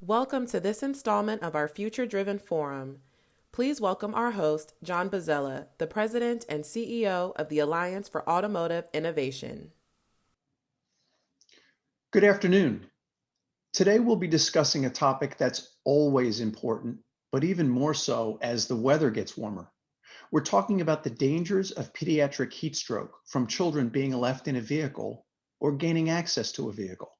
Welcome to this installment of our Future Driven Forum. Please welcome our host, John Bozzella, the President and CEO of the Alliance for Automotive Innovation. Good afternoon. Today we'll be discussing a topic that's always important, but even more so as the weather gets warmer. We're talking about the dangers of pediatric heat stroke from children being left in a vehicle or gaining access to a vehicle.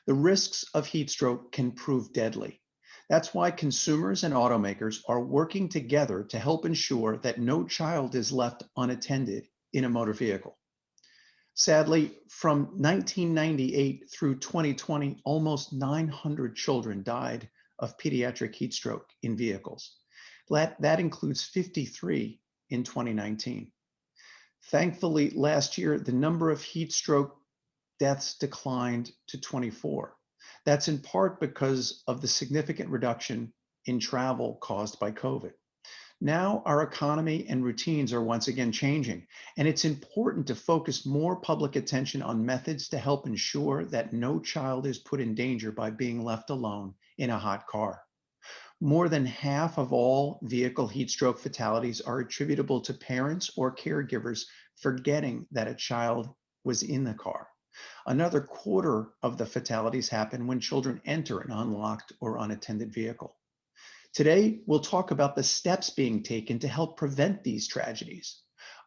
The risks of heat stroke can prove deadly. That's why consumers and automakers are working together to help ensure that no child is left unattended in a motor vehicle. Sadly, from 1998 through 2020, almost 900 children died of pediatric heat stroke in vehicles. That includes 53 in 2019. Thankfully, last year, the number of heat stroke deaths declined to 24. That's in part because of the significant reduction in travel caused by COVID. Now our economy and routines are once again changing, and it's important to focus more public attention on methods to help ensure that no child is put in danger by being left alone in a hot car. More than half of all vehicle heat stroke fatalities are attributable to parents or caregivers forgetting that a child was in the car. Another quarter of the fatalities happen when children enter an unlocked or unattended vehicle. Today, we'll talk about the steps being taken to help prevent these tragedies.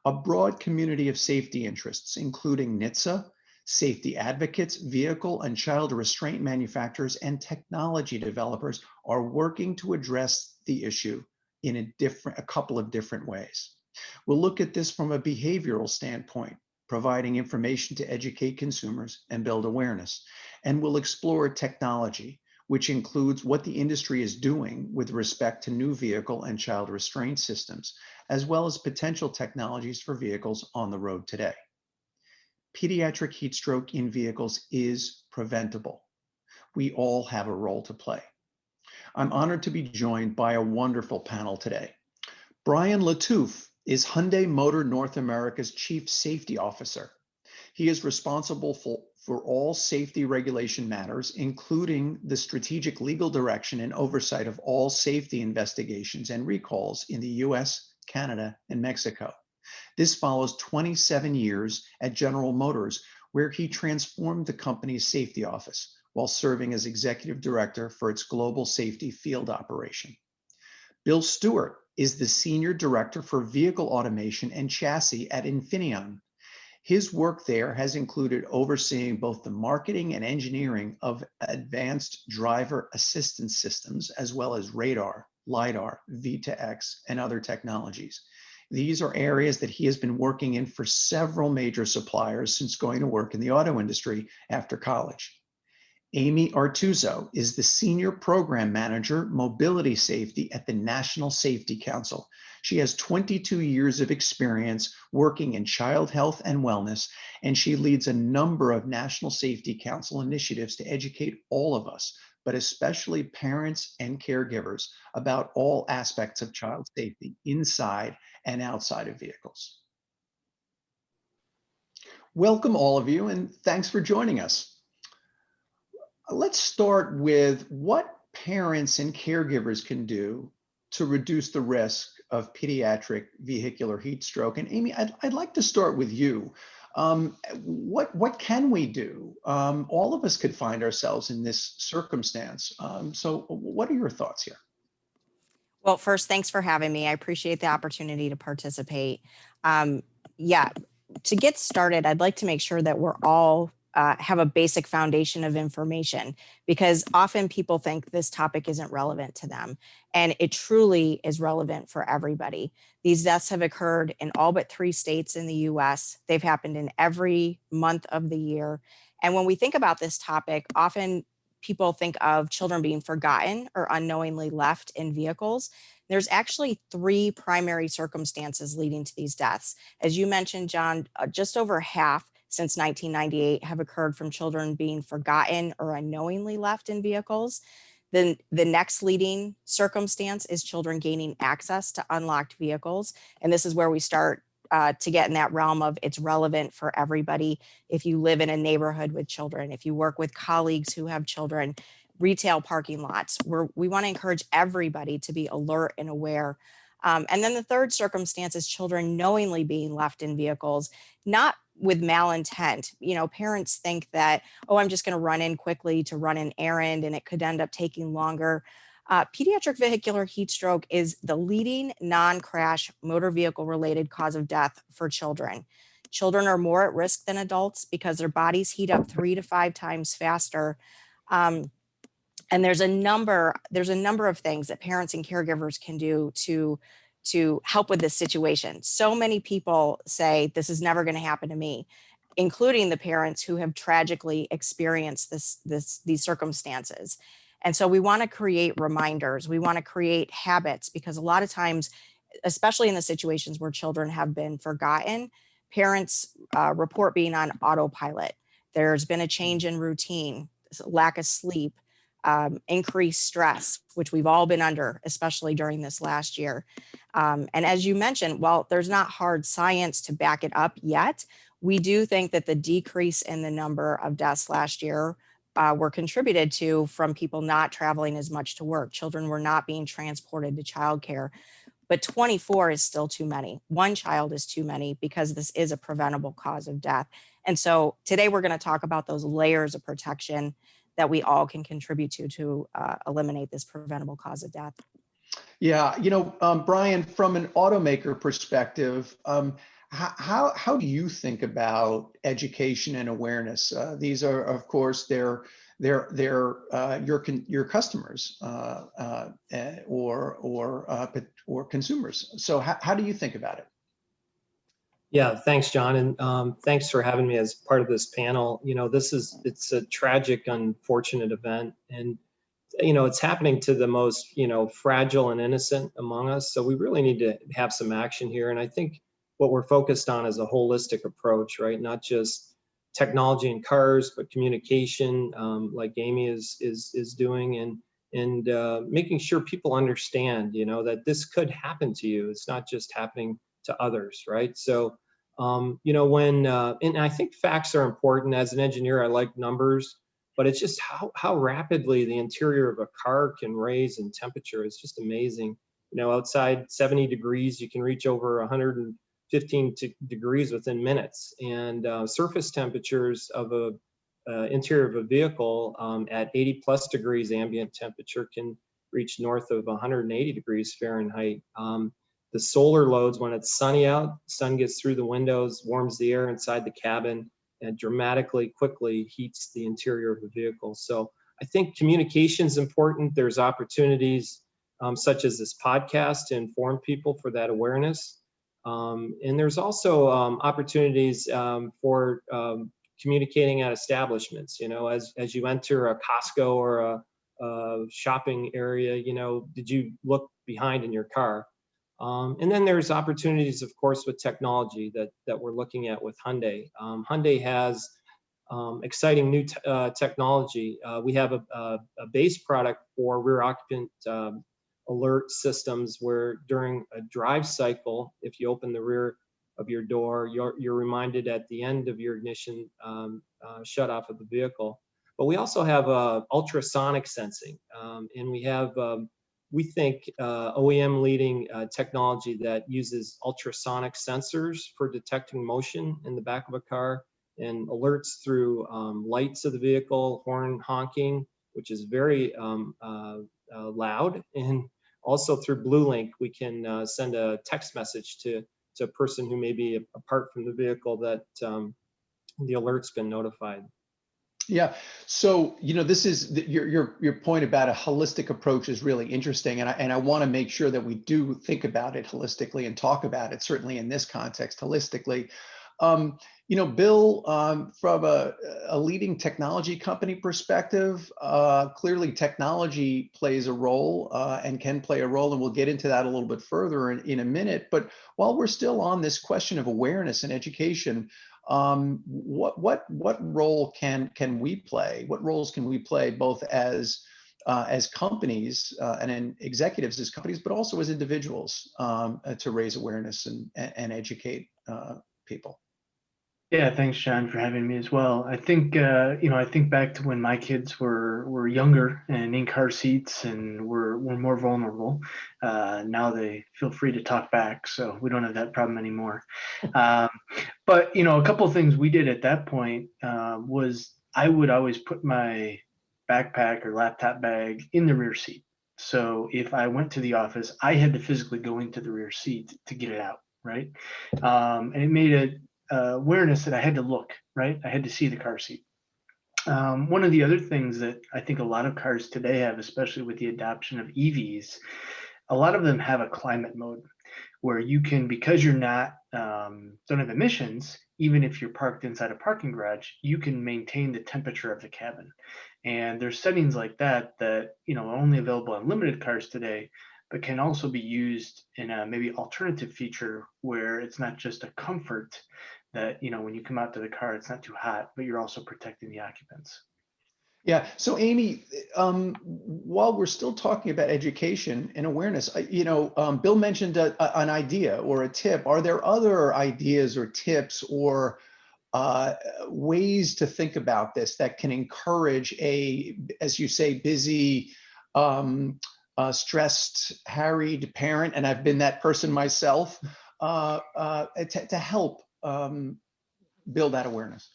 A broad community of safety interests, including NHTSA, safety advocates, vehicle and child restraint manufacturers, and technology developers are working to address the issue in a couple of different ways. We'll look at this from a behavioral standpoint, providing information to educate consumers and build awareness. And we'll explore technology, which includes what the industry is doing with respect to new vehicle and child restraint systems, as well as potential technologies for vehicles on the road today. Pediatric heat stroke in vehicles is preventable. We all have a role to play. I'm honored to be joined by a wonderful panel today. Brian Latouf is Hyundai Motor North America's Chief Safety Officer. He is responsible for all safety regulation matters, including the strategic legal direction and oversight of all safety investigations and recalls in the US, Canada, and Mexico. This follows 27 years at General Motors, where he transformed the company's safety office while serving as executive director for its global safety field operation. Bill Stewart is the Senior Director for Vehicle Automation and Chassis at Infineon. His work there has included overseeing both the marketing and engineering of advanced driver assistance systems, as well as radar, LiDAR, V2X, and other technologies. These are areas that he has been working in for several major suppliers since going to work in the auto industry after college. Amy Artuso is the Senior Program Manager, Mobility Safety at the National Safety Council. She has 22 years of experience working in child health and wellness, and she leads a number of National Safety Council initiatives to educate all of us, but especially parents and caregivers, about all aspects of child safety inside and outside of vehicles. Welcome all of you, and thanks for joining us. Let's start with what parents and caregivers can do to reduce the risk of pediatric vehicular heat stroke. And Amy, I'd like to start with you. What can we do? All of us could find ourselves in this circumstance. So what are your thoughts here? Well, first, thanks for having me. I appreciate the opportunity to participate. To get started, I'd like to make sure that we're all have a basic foundation of information, because often people think this topic isn't relevant to them, and it truly is relevant for everybody. These deaths have occurred in all but 3 states in the US. They've happened in every month of the year. And when we think about this topic, often people think of children being forgotten or unknowingly left in vehicles. There's actually 3 primary circumstances leading to these deaths. As you mentioned, John, just over half since 1998 have occurred from children being forgotten or unknowingly left in vehicles. Then the next leading circumstance is children gaining access to unlocked vehicles. And this is where we start to get in that realm of it's relevant for everybody. If you live in a neighborhood with children, if you work with colleagues who have children, retail parking lots, where we want to encourage everybody to be alert and aware. And then the third circumstance is children knowingly being left in vehicles, not with malintent. Parents think that, oh, I'm just going to run in quickly to run an errand, and it could end up taking longer. Pediatric vehicular heat stroke is the leading non-crash motor vehicle related cause of death for children. Children are more at risk than adults because their bodies heat up 3 to 5 times faster. And there's a number of things that parents and caregivers can do to help with this situation. So many people say this is never going to happen to me, including the parents who have tragically experienced these circumstances. And so we want to create reminders. We want to create habits, because a lot of times, especially in the situations where children have been forgotten, parents report being on autopilot. There's been a change in routine, lack of sleep, increased stress, which we've all been under, especially during this last year. And as you mentioned, while there's not hard science to back it up yet, we do think that the decrease in the number of deaths last year were contributed to from people not traveling as much to work. Children were not being transported to childcare. But 24 is still too many. One child is too many, because this is a preventable cause of death. And so today we're going to talk about those layers of protection that we all can contribute to eliminate this preventable cause of death. Yeah, Brian, from an automaker perspective, how do you think about education and awareness? These are, of course, they're your customers or consumers. So how do you think about it? Yeah, thanks, John, and thanks for having me as part of this panel. It's a tragic, unfortunate event, and it's happening to the most fragile and innocent among us. So we really need to have some action here, and I think what we're focused on is a holistic approach, right? Not just technology in cars, but communication, like Amy is doing, and making sure people understand, that this could happen to you. It's not just happening to others, right? So, and I think facts are important. As an engineer, I like numbers, but it's just how rapidly the interior of a car can raise in temperature. It's just amazing. Outside 70 degrees, you can reach over 115 degrees within minutes, and surface temperatures of a interior of a vehicle at 80 plus degrees ambient temperature can reach north of 180 degrees Fahrenheit. The solar loads, when it's sunny out, sun gets through the windows, warms the air inside the cabin, and dramatically quickly heats the interior of the vehicle. So I think communication is important. There's opportunities such as this podcast to inform people for that awareness. And there's also opportunities for communicating at establishments. As you enter a Costco or a shopping area, did you look behind in your car? And then there's opportunities, of course, with technology that we're looking at with Hyundai. Hyundai has exciting new technology. We have a base product for rear occupant alert systems, where during a drive cycle, if you open the rear of your door, you're reminded at the end of your ignition shut off of the vehicle. But we also have ultrasonic sensing, and we have we think OEM leading technology that uses ultrasonic sensors for detecting motion in the back of a car, and alerts through lights of the vehicle, horn honking, which is very loud, and also through BlueLink, we can send a text message to a person who may be apart from the vehicle that the alert's been notified. Yeah. So, this is your point about a holistic approach is really interesting. And I want to make sure that we do think about it holistically and talk about it, certainly in this context, holistically. Bill, from a leading technology company perspective, clearly technology plays a role and can play a role. And we'll get into that a little bit further in a minute. But while we're still on this question of awareness and education, what role can we play? What roles can we play both as companies and in executives as companies, but also as individuals to raise awareness and educate people? Yeah, thanks, John, for having me as well. I think I think back to when my kids were younger and in car seats and were more vulnerable. Now they feel free to talk back, so we don't have that problem anymore. Um, but a couple of things we did at that point was I would always put my backpack or laptop bag in the rear seat. So if I went to the office, I had to physically go into the rear seat to get it out, right? And it made it awareness that I had to look, right? I had to see the car seat. One of the other things that I think a lot of cars today have, especially with the adoption of EVs, a lot of them have a climate mode where you can, because you're not don't have emissions, even if you're parked inside a parking garage, you can maintain the temperature of the cabin. And there's settings like that that are only available on limited cars today, but can also be used in a maybe alternative feature where it's not just a comfort that when you come out to the car it's not too hot, but you're also protecting the occupants. Yeah. So Amy, while we're still talking about education and awareness, Bill mentioned an idea or a tip. Are there other ideas or tips or ways to think about this that can encourage as you say, busy, stressed, harried parent, and I've been that person myself, to help build that awareness?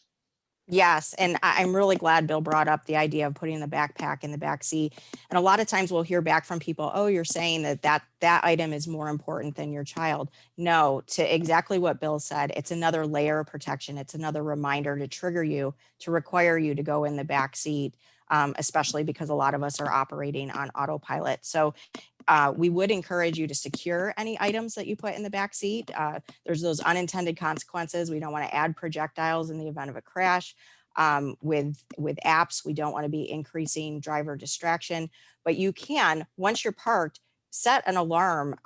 Yes, and I'm really glad Bill brought up the idea of putting the backpack in the back seat. And a lot of times we'll hear back from people, oh, you're saying that item is more important than your child. No, to exactly what Bill said, it's another layer of protection. It's another reminder to trigger you, to require you to go in the back seat, especially because a lot of us are operating on autopilot. So we would encourage you to secure any items that you put in the back seat. There's those unintended consequences. We don't want to add projectiles in the event of a crash. With apps, we don't want to be increasing driver distraction, but you can, once you're parked, set an alarm,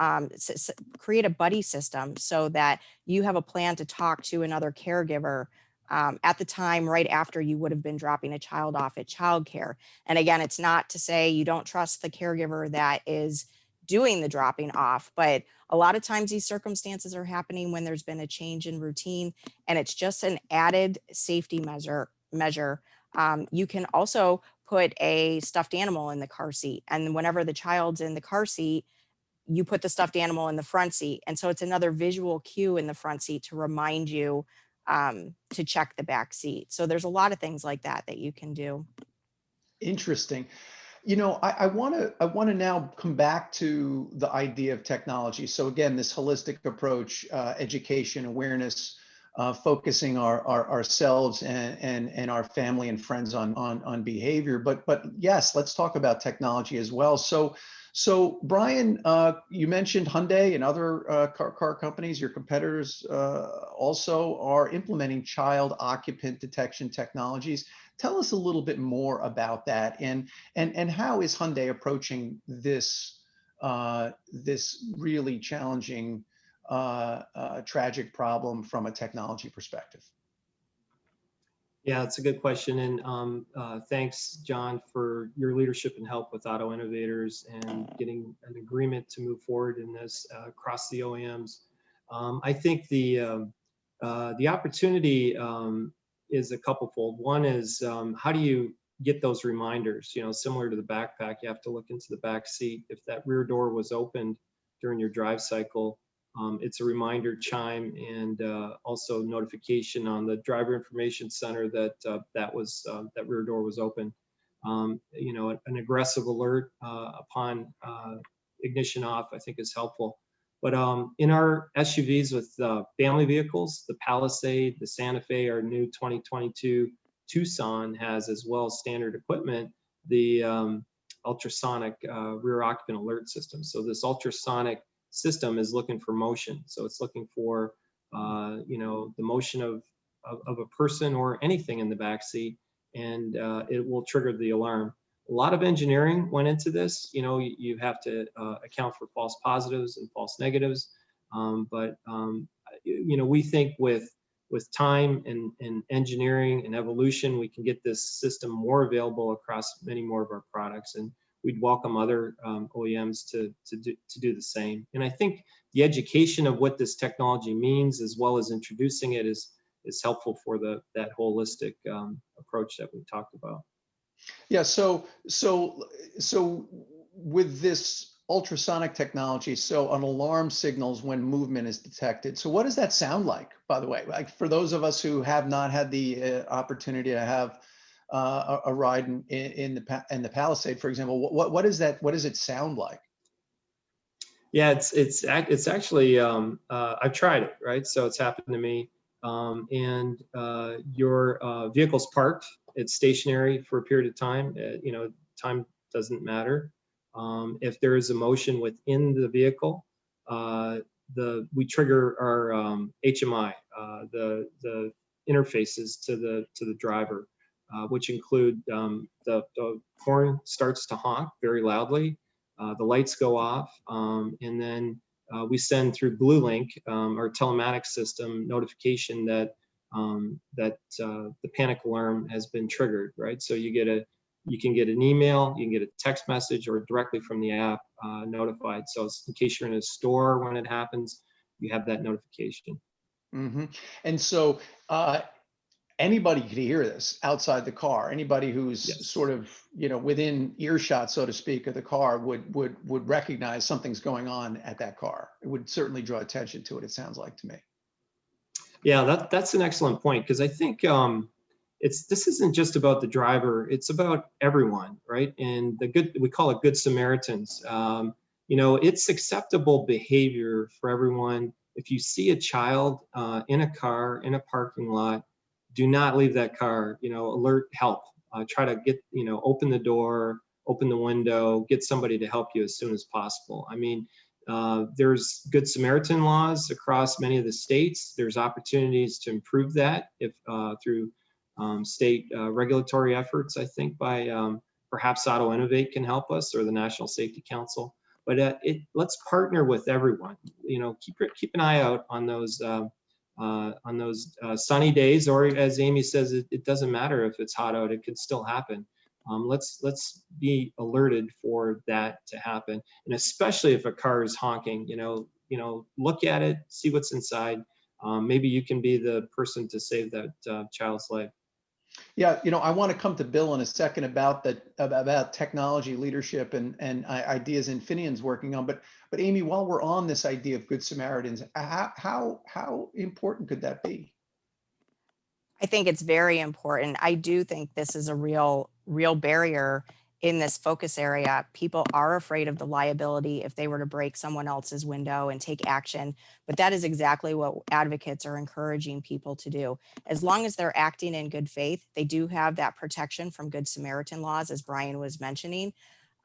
create a buddy system so that you have a plan to talk to another caregiver at the time right after you would have been dropping a child off at childcare. And again, it's not to say you don't trust the caregiver that is doing the dropping off, but a lot of times these circumstances are happening when there's been a change in routine, and it's just an added safety measure. You can also put a stuffed animal in the car seat, and whenever the child's in the car seat, you put the stuffed animal in the front seat. And so it's another visual cue in the front seat to remind you to check the back seat. So there's a lot of things like that that you can do. Interesting. I want to now come back to the idea of technology. So again, this holistic approach, education, awareness, focusing ourselves and our family and friends on behavior. But yes, let's talk about technology as well. So Brian, you mentioned Hyundai and other car companies. Your competitors also are implementing child occupant detection technologies. Tell us a little bit more about that, and how is Hyundai approaching this this really challenging, tragic problem from a technology perspective? Yeah, it's a good question. And thanks, John, for your leadership and help with Auto Innovators and getting an agreement to move forward in this across the OEMs. I think the opportunity is a couple-fold. One is how do you get those reminders? Similar to the backpack, you have to look into the back seat. If that rear door was opened during your drive cycle, it's a reminder chime and also notification on the driver information center that that rear door was open. An aggressive alert upon ignition off, I think, is helpful. But in our SUVs with family vehicles, the Palisade, the Santa Fe, our new 2022 Tucson has as well as standard equipment, the ultrasonic rear occupant alert system. So this ultrasonic system is looking for motion. So it's looking for, the motion of a person or anything in the back seat, and it will trigger the alarm. A lot of engineering went into this. You have to account for false positives and false negatives. But we think with time and engineering and evolution, we can get this system more available across many more of our products. And we'd welcome other OEMs to do the same. And I think the education of what this technology means, as well as introducing it, is is helpful for that holistic approach that we talked about. Yeah. So with this ultrasonic technology, so an alarm signals when movement is detected. So what does that sound like, by the way? Like for those of us who have not had the opportunity to have a ride in the Palisade, for example, what is that? What does it sound like? Yeah, it's actually I've tried it, right? So it's happened to me, and your vehicle's parked. It's stationary for a period of time. Time doesn't matter. If there is a motion within the vehicle, we trigger our HMI, the interfaces to the driver, which include the horn starts to honk very loudly. The lights go off, and then we send through BlueLink, our telematics system, notification that the panic alarm has been triggered. Right, so you can get an email, you can get a text message, or directly from the app notified. So in case you're in a store when it happens, you have that notification. Mm-hmm. And so anybody could hear this outside the car. Anybody who's Yes. sort of, within earshot, so to speak, of the car would recognize something's going on at that car. It would certainly draw attention to it, it sounds like to me. Yeah, that's an excellent point, because I think this isn't just about the driver, it's about everyone, right? And we call it good Samaritans. It's acceptable behavior for everyone. If you see a child in a car, in a parking lot, do not leave that car, alert help. Try to get, open the door, open the window, get somebody to help you as soon as possible. I mean, there's Good Samaritan laws across many of the states. There's opportunities to improve that through state regulatory efforts, I think, by perhaps Auto Innovate can help us, or the National Safety Council. But let's partner with everyone. Keep an eye out on those sunny days, or as Amy says, it doesn't matter if it's hot out; it could still happen. Let's be alerted for that to happen, and especially if a car is honking. Look at it, see what's inside. Maybe you can be the person to save that child's life. Yeah, I want to come to Bill in a second about technology leadership and ideas Infineon's working on. But Amy, while we're on this idea of Good Samaritans, how important could that be? I think it's very important. I do think this is a real barrier in this focus area. People are afraid of the liability if they were to break someone else's window and take action. But that is exactly what advocates are encouraging people to do. As long as they're acting in good faith, they do have that protection from Good Samaritan laws, as Brian was mentioning.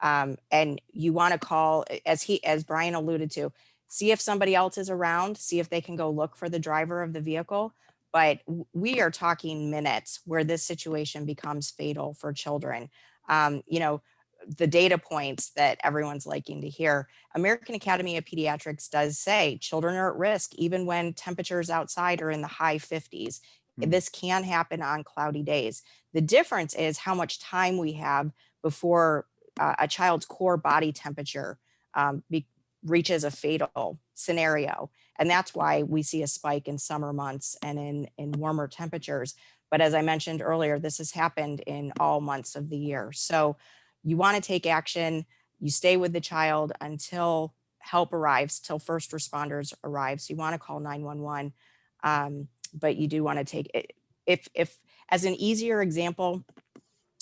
And you want to call, as Brian alluded to, see if somebody else is around, see if they can go look for the driver of the vehicle. But we are talking minutes where this situation becomes fatal for children. The data points that everyone's liking to hear. American Academy of Pediatrics does say children are at risk even when temperatures outside are in the high 50s. This can happen on cloudy days. The difference is how much time we have before a child's core body temperature reaches a fatal scenario. And that's why we see a spike in summer months and in warmer temperatures. But as I mentioned earlier, this has happened in all months of the year. So you want to take action. You stay with the child until help arrives, till first responders arrive. So you want to call 911. But you do want to take it. If as an easier example,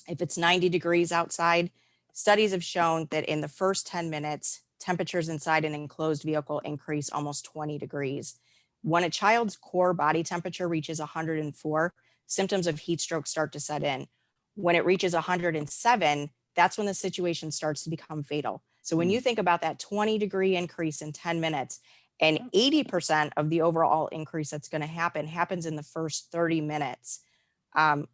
if it's 90 degrees outside, studies have shown that in the first 10 minutes, temperatures inside an enclosed vehicle increase almost 20 degrees. When a child's core body temperature reaches 104, symptoms of heat stroke start to set in. When it reaches 107, that's when the situation starts to become fatal. So when you think about that 20-degree increase in 10 minutes, and 80% of the overall increase that's going to happens in the first 30 minutes,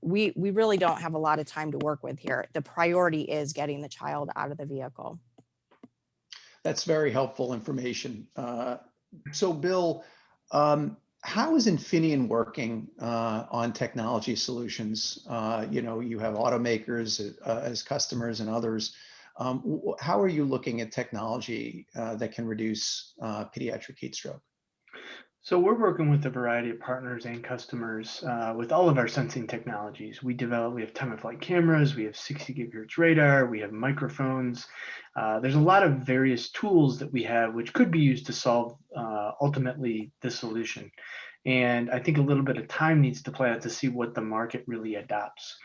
we really don't have a lot of time to work with here. The priority is getting the child out of the vehicle. That's very helpful information. So Bill, how is Infineon working on technology solutions? You have automakers as customers and others. How are you looking at technology that can reduce pediatric heat stroke? So we're working with a variety of partners and customers with all of our sensing technologies. We have time-of-flight cameras, we have 60 gigahertz radar, we have microphones. There's a lot of various tools that we have which could be used to solve ultimately the solution. And I think a little bit of time needs to play out to see what the market really adopts.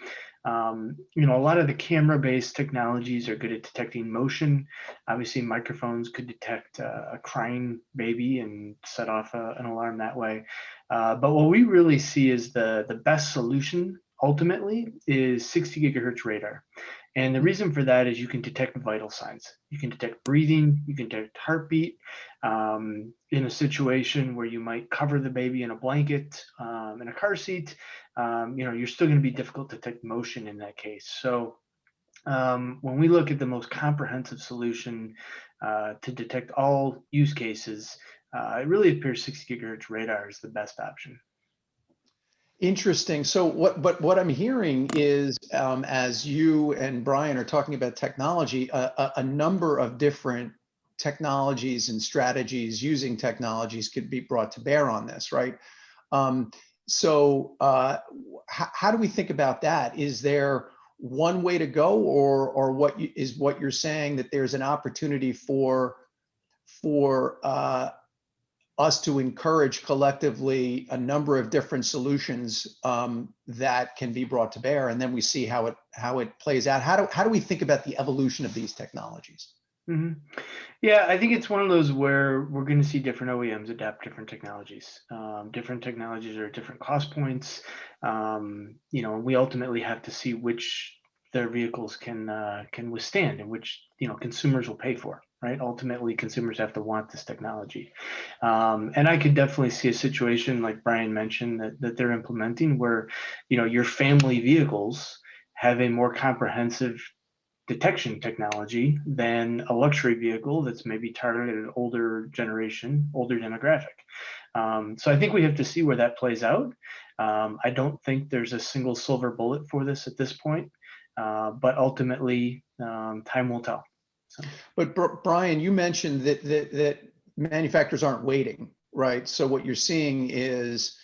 A lot of the camera-based technologies are good at detecting motion. Obviously, microphones could detect a crying baby and set off an alarm that way. But what we really see is the best solution ultimately is 60 gigahertz radar. And the reason for that is you can detect vital signs. You can detect breathing, you can detect heartbeat. In a situation where you might cover the baby in a blanket, in a car seat, you're still going to be difficult to detect motion in that case. So when we look at the most comprehensive solution to detect all use cases, it really appears 60 gigahertz radar is the best option. Interesting. So what I'm hearing is, as you and Brian are talking about technology, a number of different technologies and strategies using technologies could be brought to bear on this, right? How do we think about that? Is there one way to go, or what you're saying that there's an opportunity for us to encourage collectively a number of different solutions that can be brought to bear, and then we see how it plays out? How do we think about the evolution of these technologies? Mm-hmm. Yeah, I think it's one of those where we're going to see different OEMs adapt different technologies. Different technologies are at different cost points. We ultimately have to see which their vehicles can withstand and which consumers will pay for. Right? Ultimately, consumers have to want this technology. And I could definitely see a situation like Brian mentioned that they're implementing where your family vehicles have a more comprehensive detection technology than a luxury vehicle that's maybe targeted at an older generation, older demographic. So I think we have to see where that plays out. I don't think there's a single silver bullet for this at this point, but ultimately time will tell. So. But Brian, you mentioned that manufacturers aren't waiting, right? So what you're seeing is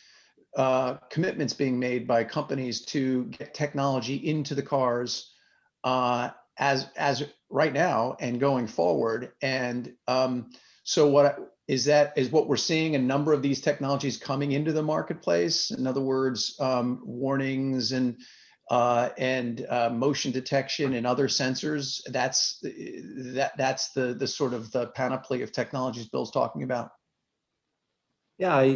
commitments being made by companies to get technology into the cars as right now and going forward. And so what we're seeing, a number of these technologies coming into the marketplace. In other words, warnings and motion detection and other sensors. That's the sort of the panoply of technologies Bill's talking about. Yeah,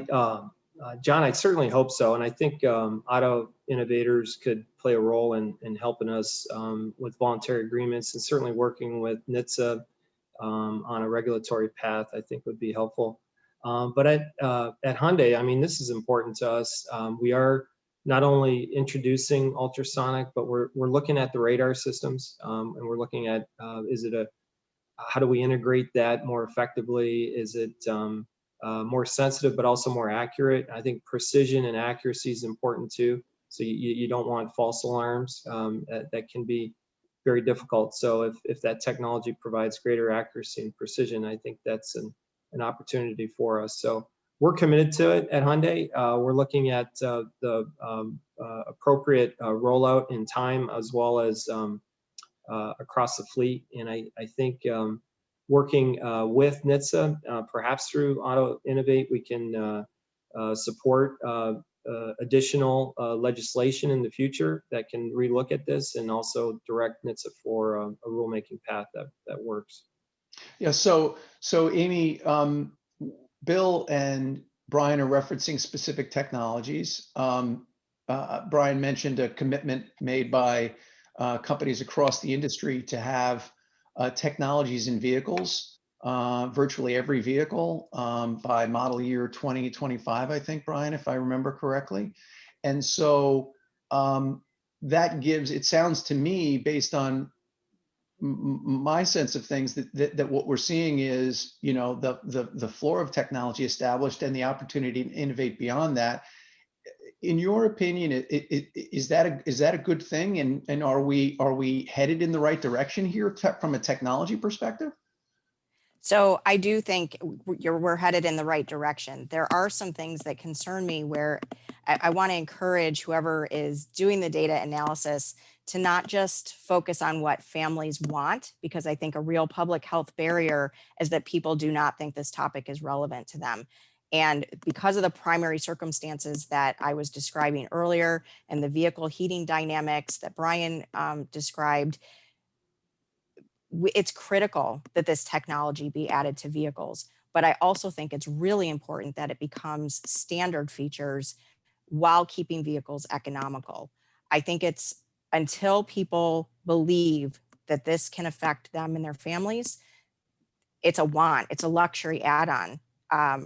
John, I certainly hope so. And I think auto innovators could play a role in helping us with voluntary agreements, and certainly working with NHTSA on a regulatory path, I think would be helpful. But at Hyundai, I mean, this is important to us. We are not only introducing ultrasonic, but we're looking at the radar systems, and we're looking at how do we integrate that more effectively? Is it more sensitive, but also more accurate? I think precision and accuracy is important too. So you don't want false alarms. That can be very difficult. So if that technology provides greater accuracy and precision, I think that's an opportunity for us. So we're committed to it at Hyundai. We're looking at the appropriate rollout in time, as well as across the fleet. And I think working with NHTSA, perhaps through Auto Innovate, we can support additional legislation in the future that can relook at this, and also direct NHTSA for a rulemaking path that works. Yeah. So Amy, Bill and Brian are referencing specific technologies. Brian mentioned a commitment made by companies across the industry to have technologies in vehicles, virtually every vehicle, by model year 2025, I think, Brian, if I remember correctly. And so that gives, it sounds to me, based on my sense of things, that what we're seeing is, the floor of technology established and the opportunity to innovate beyond that. In your opinion, is that a good thing? And are we headed in the right direction here from a technology perspective? So I do think we're headed in the right direction. There are some things that concern me where I want to encourage whoever is doing the data analysis to not just focus on what families want, because I think a real public health barrier is that people do not think this topic is relevant to them. And because of the primary circumstances that I was describing earlier and the vehicle heating dynamics that Brian described, it's critical that this technology be added to vehicles. But I also think it's really important that it becomes standard features while keeping vehicles economical. I think it's until people believe that this can affect them and their families, it's a want, it's a luxury add-on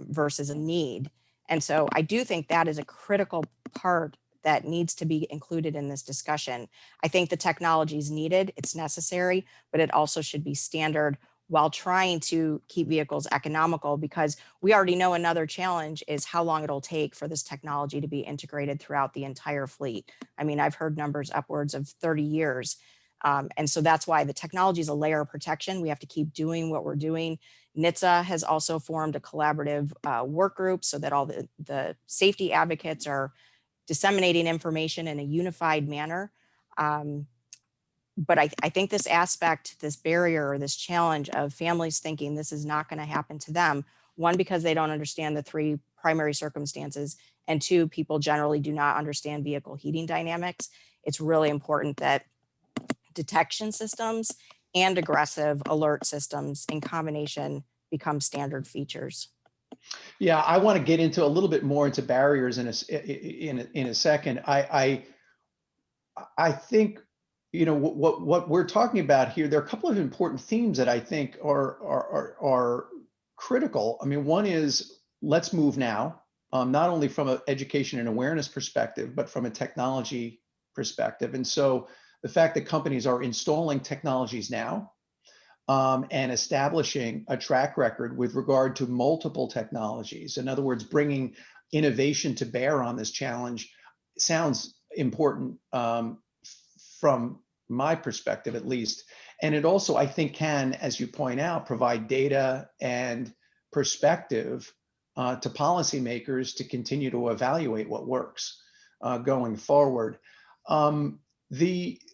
versus a need. And so I do think that is a critical part that needs to be included in this discussion. I think the technology is needed, it's necessary, but it also should be standard while trying to keep vehicles economical, because we already know another challenge is how long it'll take for this technology to be integrated throughout the entire fleet. I mean, I've heard numbers upwards of 30 years. And so that's why the technology is a layer of protection. We have to keep doing what we're doing. NHTSA has also formed a collaborative work group so that all the safety advocates are disseminating information in a unified manner. But I think this aspect, this barrier, or this challenge of families thinking this is not going to happen to them, one, because they don't understand the three primary circumstances, and two, people generally do not understand vehicle heating dynamics. It's really important that detection systems and aggressive alert systems in combination become standard features. Yeah, I want to get into a little bit more into barriers in a second. I think, you know, what we're talking about here, there are a couple of important themes that I think are critical. I mean, one is let's move now, not only from an education and awareness perspective, but from a technology perspective. And so the fact that companies are installing technologies now and establishing a track record with regard to multiple technologies, in other words, bringing innovation to bear on this challenge, sounds important from my perspective, at least. And it also, I think, can, as you point out, provide data and perspective to policymakers to continue to evaluate what works going forward.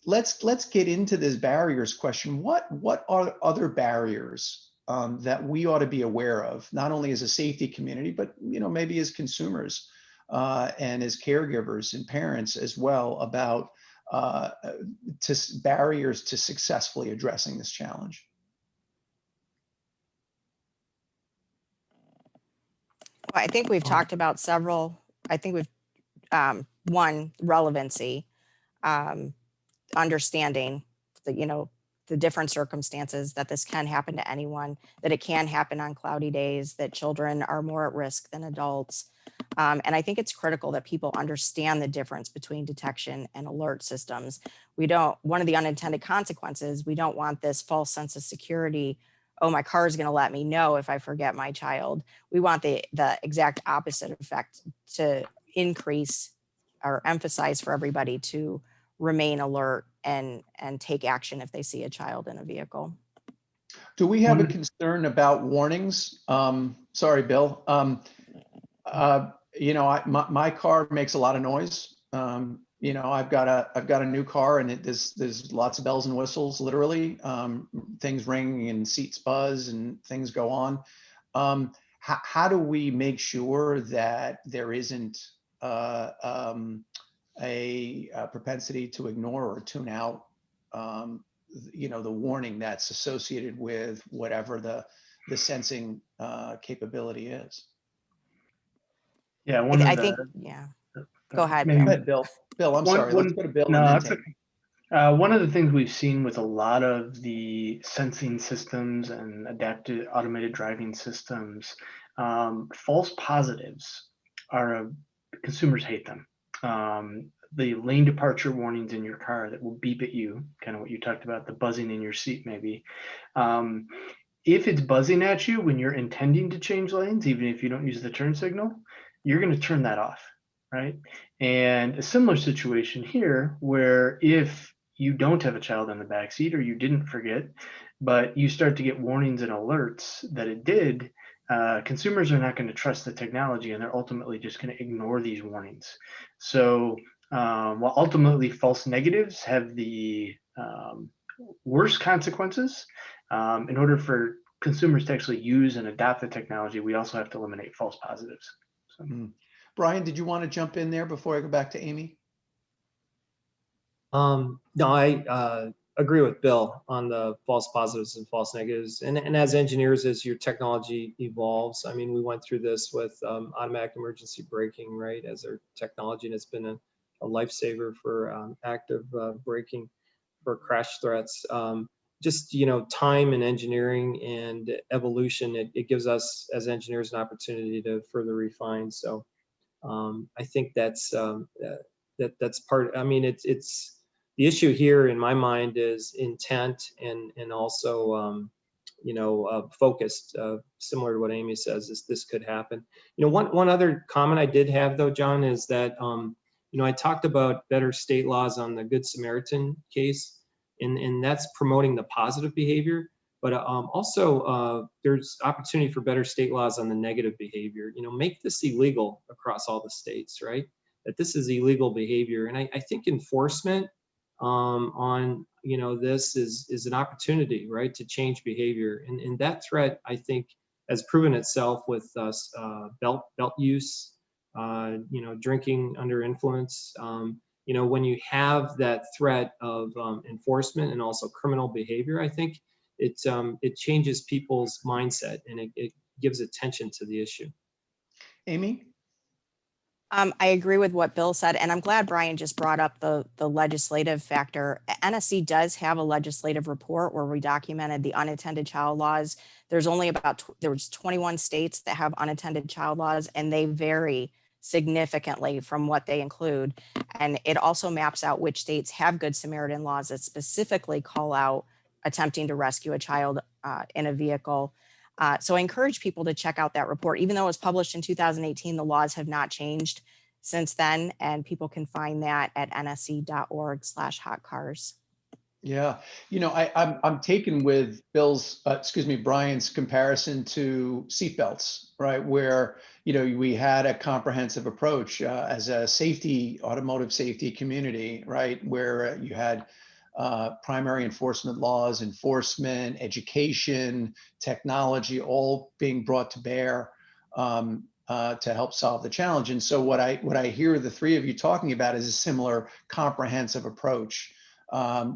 Let's get into this barriers question. What are other barriers that we ought to be aware of, not only as a safety community, but maybe as consumers and as caregivers and parents as well, about barriers to successfully addressing this challenge? Well, I think we've talked about several. I think we've one, relevancy, understanding that the different circumstances that this can happen to anyone, that it can happen on cloudy days, that children are more at risk than adults. And I think it's critical that people understand the difference between detection and alert systems. One of the unintended consequences, we don't want this false sense of security. Oh, my car is going to let me know if I forget my child. We want the exact opposite effect, to increase or emphasize for everybody to remain alert and take action if they see a child in a vehicle. Do we have a concern about warnings? Sorry, Bill. My car makes a lot of noise. I've got a new car, and there's lots of bells and whistles, literally. Things ring and seats buzz and things go on. How do we make sure that there isn't a propensity to ignore or tune out the warning that's associated with whatever the sensing capability is? Yeah, Go ahead, Go ahead, Bill. Bill, I'm sorry. Let's go to Bill. No, that's okay. One of the things we've seen with a lot of the sensing systems and adaptive automated driving systems, false positives consumers hate them. The lane departure warnings in your car that will beep at you, kind of what you talked about, the buzzing in your seat maybe. If it's buzzing at you when you're intending to change lanes, even if you don't use the turn signal, you're going to turn that off, right? And a similar situation here, where if you don't have a child in the backseat or you didn't forget, but you start to get warnings and alerts that it did, consumers are not going to trust the technology, and they're ultimately just going to ignore these warnings. So while ultimately false negatives have the worst consequences, in order for consumers to actually use and adopt the technology, we also have to eliminate false positives. So. Brian, did you want to jump in there before I go back to Amy? No, I agree with Bill on the false positives and false negatives. And as engineers, as your technology evolves, I mean, we went through this with automatic emergency braking, right, as our technology, and it's been a lifesaver for active braking for crash threats. Just, time and engineering and evolution, it gives us as engineers an opportunity to further refine. So I think that's that's part. I mean, it's the issue here in my mind is intent and also focused. Similar to what Amy says, is this could happen. One other comment I did have though, John, is that I talked about better state laws on the Good Samaritan case, and that's promoting the positive behavior. But also there's opportunity for better state laws on the negative behavior. Make this illegal across all the states, right? That this is illegal behavior. And I think enforcement on this is an opportunity, right, to change behavior. And that threat, I think, has proven itself with belt use, drinking under influence. When you have that threat of enforcement and also criminal behavior, I think it changes people's mindset and it gives attention to the issue. Amy? I agree with what Bill said, and I'm glad Brian just brought up the legislative factor. NSC does have a legislative report where we documented the unattended child laws. There's only there's 21 states that have unattended child laws, and they vary significantly from what they include. And it also maps out which states have Good Samaritan laws that specifically call out attempting to rescue a child in a vehicle. So I encourage people to check out that report. Even though it was published in 2018, the laws have not changed since then, and people can find that at nsc.org/hotcars. Yeah, I'm taken with Brian's comparison to seatbelts, right? Where we had a comprehensive approach as a automotive safety community, right? Where you had primary enforcement laws, enforcement, education, technology, all being brought to bear to help solve the challenge. And so what I hear the three of you talking about is a similar comprehensive approach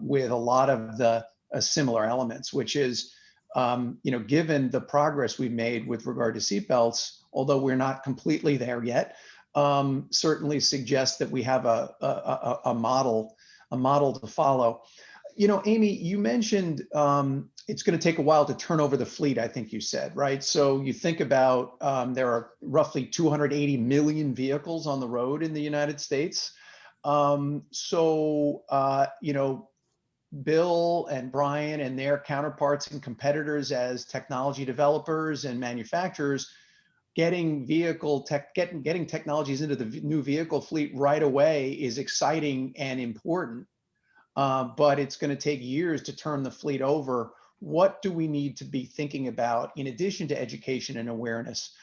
with a lot of the similar elements, which is, given the progress we've made with regard to seatbelts, although we're not completely there yet, certainly suggests that we have a model to follow. Amy, you mentioned it's going to take a while to turn over the fleet, I think you said, right? So you think about there are roughly 280 million vehicles on the road in the United States. Bill and Brian and their counterparts and competitors as technology developers and manufacturers getting technologies into the new vehicle fleet right away is exciting and important. But it's going to take years to turn the fleet over. What do we need to be thinking about in addition to education and awareness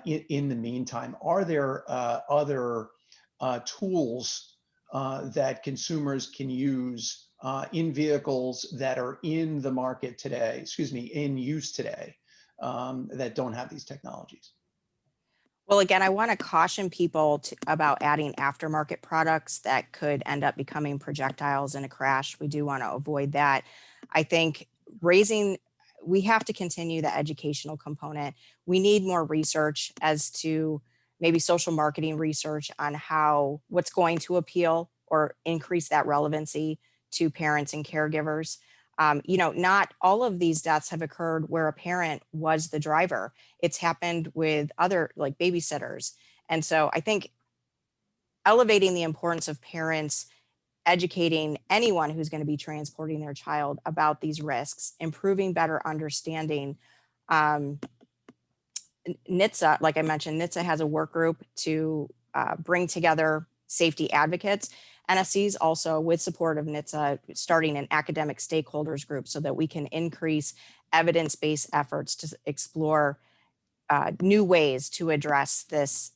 in the meantime? Are there other tools that consumers can use in vehicles that are in the market today, in use today, that don't have these technologies? Well, again, I want to caution people about adding aftermarket products that could end up becoming projectiles in a crash. We do want to avoid that. I think we have to continue the educational component. We need more research as to maybe social marketing research on what's going to appeal or increase that relevancy to parents and caregivers. Not all of these deaths have occurred where a parent was the driver. It's happened with other, like babysitters. And so I think elevating the importance of parents educating anyone who's going to be transporting their child about these risks, improving better understanding. NHTSA, like I mentioned, NHTSA has a work group to bring together safety advocates. NSC is also, with support of NHTSA, starting an academic stakeholders group so that we can increase evidence-based efforts to explore new ways to address this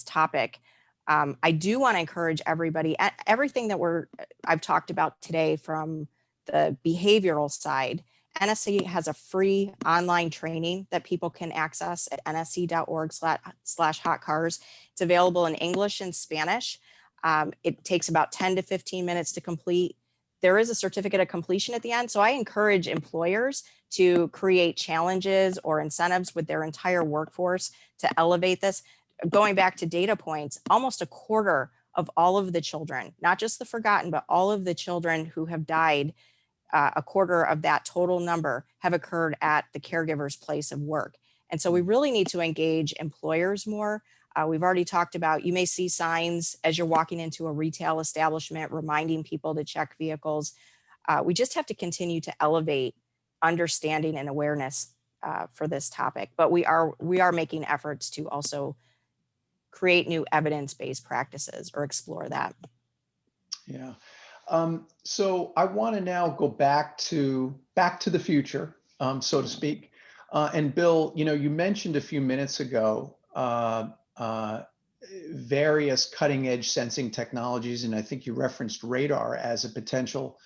topic. I do want to encourage everybody, everything that I've talked about today from the behavioral side. NSC has a free online training that people can access at nsc.org/hotcars. It's available in English and Spanish. It takes about 10 to 15 minutes to complete. There is a certificate of completion at the end. So I encourage employers to create challenges or incentives with their entire workforce to elevate this. Going back to data points, almost a quarter of all of the children, not just the forgotten, but all of the children who have died, a quarter of that total number have occurred at the caregiver's place of work. And so we really need to engage employers more. We've already talked about, you may see signs as you're walking into a retail establishment reminding people to check vehicles. We just have to continue to elevate understanding and awareness for this topic, but we are making efforts to also create new evidence-based practices or explore that. Yeah. So I want to now go back to the future, so to speak. And Bill, you mentioned a few minutes ago various cutting-edge sensing technologies, and I think you referenced radar as a potential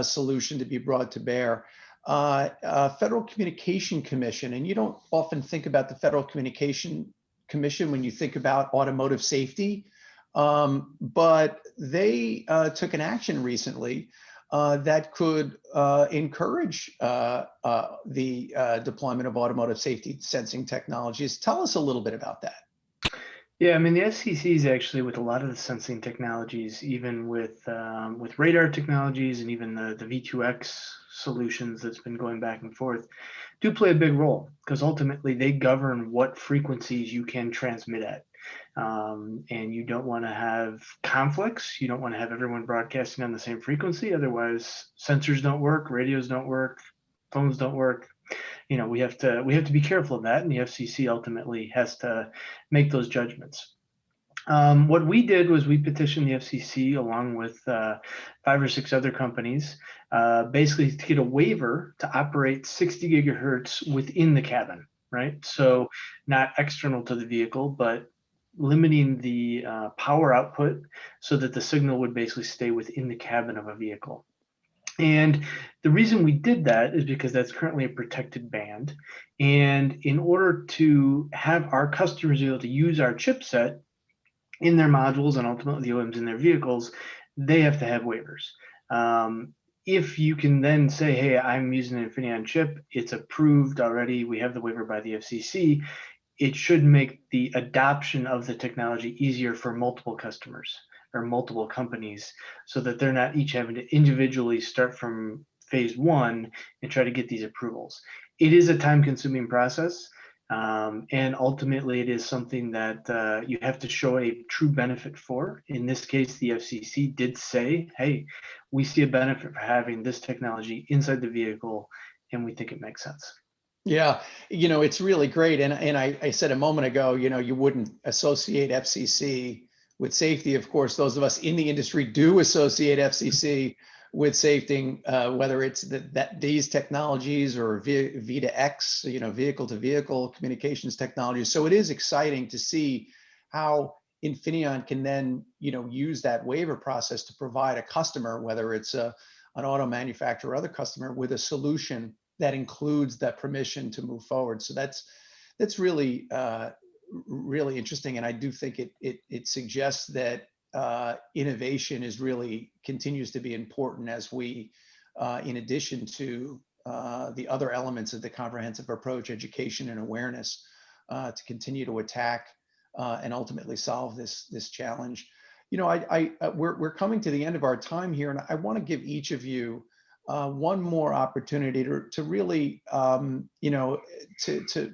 solution to be brought to bear. Federal Communication Commission, and you don't often think about the Federal Communication Commission when you think about automotive safety, but they took an action recently that could encourage the deployment of automotive safety sensing technologies. Tell us a little bit about that. Yeah, I mean, the FCC is actually, with a lot of the sensing technologies, even with radar technologies and even the V2X solutions that's been going back and forth, do play a big role, because ultimately they govern what frequencies you can transmit at. And you don't want to have conflicts. You don't want to have everyone broadcasting on the same frequency. Otherwise, sensors don't work, radios don't work, phones don't work. We have to be careful of that, and the FCC ultimately has to make those judgments. What we did was we petitioned the FCC along with 5 or 6 other companies, basically to get a waiver to operate 60 gigahertz within the cabin, right? So not external to the vehicle, but limiting the power output so that the signal would basically stay within the cabin of a vehicle. And the reason we did that is because that's currently a protected band. And in order to have our customers be able to use our chipset in their modules and ultimately the OEMs in their vehicles, they have to have waivers. If you can then say, hey, I'm using an Infineon chip, it's approved already, we have the waiver by the FCC, it should make the adoption of the technology easier for multiple customers or multiple companies, so that they're not each having to individually start from phase 1 and try to get these approvals. It is a time-consuming process, and ultimately it is something that you have to show a true benefit for. In this case, the FCC did say, hey, we see a benefit for having this technology inside the vehicle, and we think it makes sense. Yeah, it's really great. And I said a moment ago, you wouldn't associate FCC with safety. Of course, those of us in the industry do associate FCC with safety, whether it's these technologies or V2X, vehicle-to-vehicle communications technologies. So it is exciting to see how Infineon can then, use that waiver process to provide a customer, whether it's an auto manufacturer or other customer, with a solution that includes that permission to move forward. So that's really really interesting, and I do think it suggests that innovation continues to be important as we, in addition to the other elements of the comprehensive approach, education and awareness, to continue to attack and ultimately solve this challenge. We're coming to the end of our time here, and I want to give each of you one more opportunity to really, to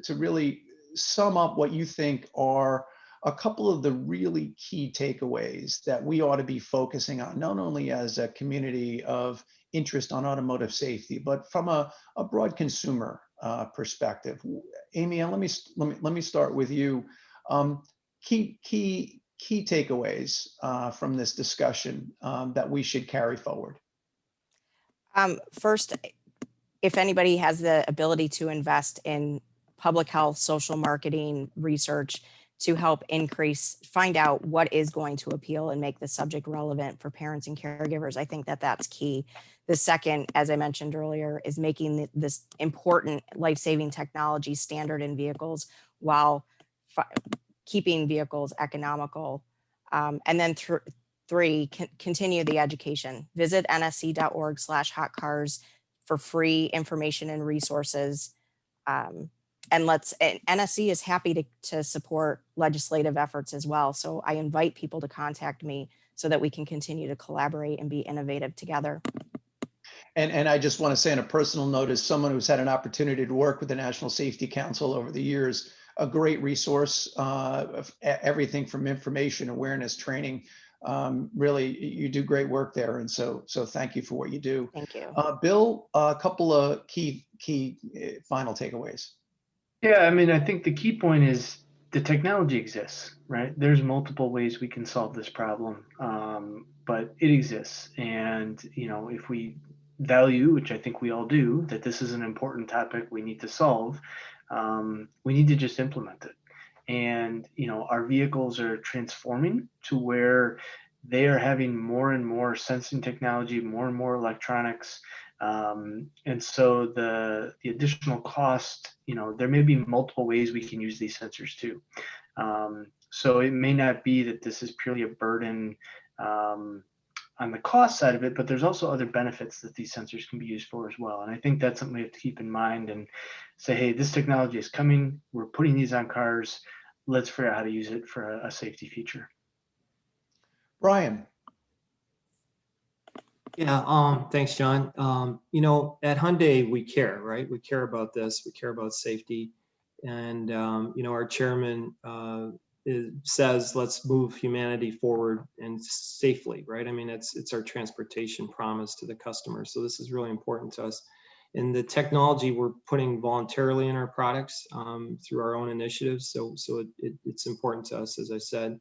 really sum up what you think are a couple of the really key takeaways that we ought to be focusing on, not only as a community of interest on automotive safety, but from a broad consumer perspective. Amy, let me start with you. Key key takeaways from this discussion that we should carry forward? First, if anybody has the ability to invest in public health, social marketing, research to help find out what is going to appeal and make the subject relevant for parents and caregivers, I think that that's key. The second, as I mentioned earlier, is making this important life-saving technology standard in vehicles while keeping vehicles economical. And then three, continue the education. Visit nsc.org/hotcars for free information and resources. And NSC is happy to support legislative efforts as well. So I invite people to contact me so that we can continue to collaborate and be innovative together. And I just want to say on a personal note, as someone who's had an opportunity to work with the National Safety Council over the years, a great resource of everything from information, awareness, training. Really, you do great work there. And so thank you for what you do. Thank you. Bill, a couple of key final takeaways. Yeah, I mean, I think the key point is the technology exists, right? There's multiple ways we can solve this problem, but it exists. And, if we value, which I think we all do, that this is an important topic we need to solve, we need to just implement it. And, our vehicles are transforming to where they are having more and more sensing technology, more and more electronics. And so the additional cost, there may be multiple ways we can use these sensors too. So it may not be that this is purely a burden on the cost side of it, but there's also other benefits that these sensors can be used for as well. And I think that's something we have to keep in mind and say, hey, this technology is coming. We're putting these on cars. Let's figure out how to use it for a safety feature. Brian. Yeah, thanks, John. At Hyundai, we care, right? We care about this. We care about safety. And, our chairman says, let's move humanity forward and safely, right? I mean, it's our transportation promise to the customer. So this is really important to us. And the technology we're putting voluntarily in our products through our own initiatives. So it's important to us, as I said.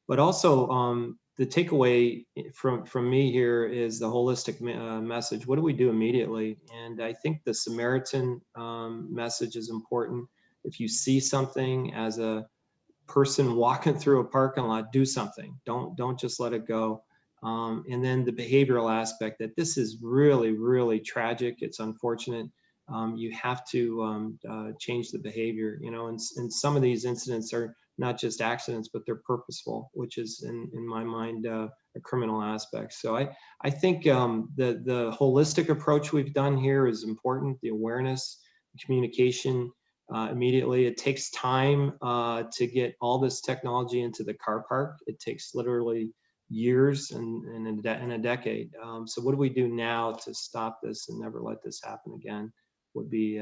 But also, the takeaway from me here is the holistic message. What do we do immediately? And I think the Samaritan message is important. If you see something as a person walking through a parking lot, do something. Don't just let it go. And then the behavioral aspect, that this is really, really tragic. It's unfortunate. You have to change the behavior, and some of these incidents are not just accidents, but they're purposeful, which is in my mind a criminal aspect. So I think the holistic approach we've done here is important. The awareness, communication immediately. It takes time to get all this technology into the car park. It takes literally years and a decade. So what do we do now to stop this and never let this happen again? Would be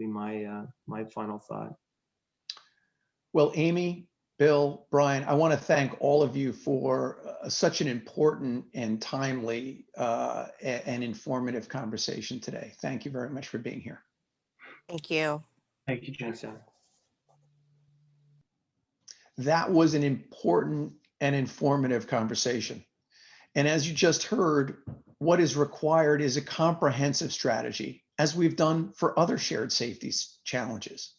my final thought. Well, Amy, Bill, Brian, I want to thank all of you for such an important and timely and informative conversation today. Thank you very much for being here. Thank you. Thank you, John. Thanks, John. That was an important and informative conversation. And as you just heard, what is required is a comprehensive strategy, as we've done for other shared safety challenges.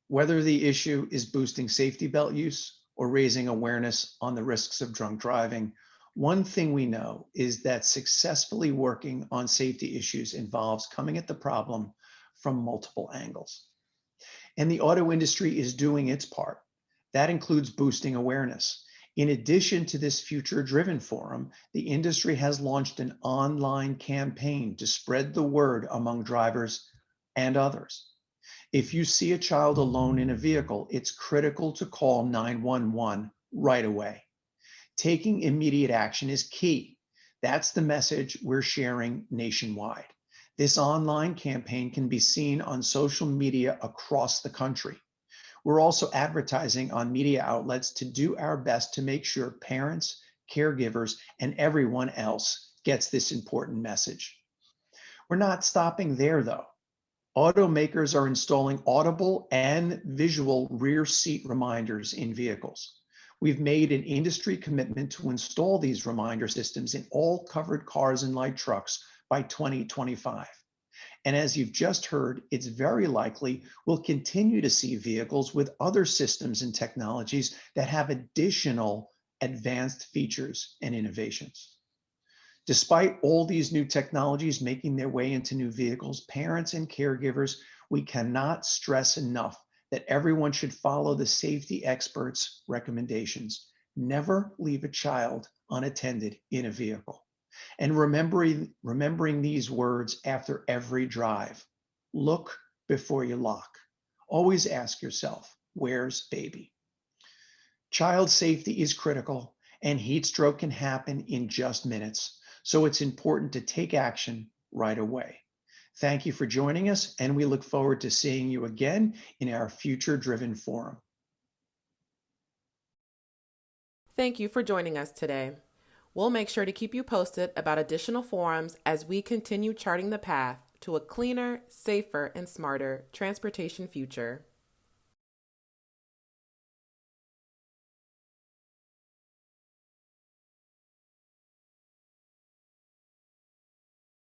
Whether the issue is boosting safety belt use or raising awareness on the risks of drunk driving, one thing we know is that successfully working on safety issues involves coming at the problem from multiple angles. And the auto industry is doing its part. That includes boosting awareness. In addition to this Future Driven Forum, the industry has launched an online campaign to spread the word among drivers and others. If you see a child alone in a vehicle, it's critical to call 911 right away. Taking immediate action is key. That's the message we're sharing nationwide. This online campaign can be seen on social media across the country. We're also advertising on media outlets to do our best to make sure parents, caregivers, and everyone else gets this important message. We're not stopping there, though. Automakers are installing audible and visual rear seat reminders in vehicles. We've made an industry commitment to install these reminder systems in all covered cars and light trucks by 2025. And as you've just heard, it's very likely we'll continue to see vehicles with other systems and technologies that have additional advanced features and innovations. Despite all these new technologies making their way into new vehicles, parents and caregivers, we cannot stress enough that everyone should follow the safety experts' recommendations. Never leave a child unattended in a vehicle. And remembering these words after every drive: look before you lock. Always ask yourself, where's baby? Child safety is critical, and heat stroke can happen in just minutes. So it's important to take action right away. Thank you for joining us, and we look forward to seeing you again in our Future Driven Forum. Thank you for joining us today. We'll make sure to keep you posted about additional forums as we continue charting the path to a cleaner, safer, and smarter transportation future.